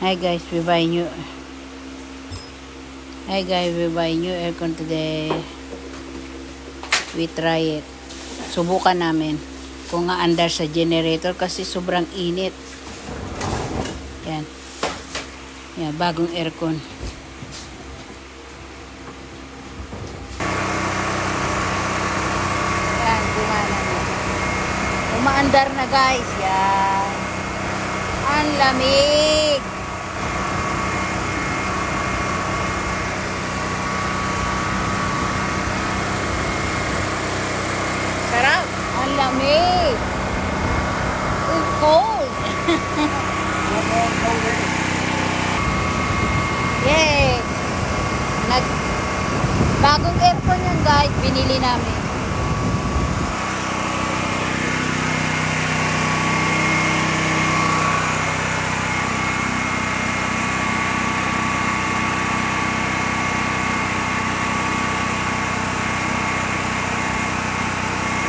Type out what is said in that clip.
Hi guys, we buy new. Hi guys, we buy new aircon today. We try it. Subukan namin kung aandar sa generator kasi sobrang init. Yan. Yan, bagong aircon. Yan, gumana na. Umaandar na guys. Yan. Ang lamig. Sarap. Ang lamig. Cold. Yay. Bagong aircon yan guys. Binili namin.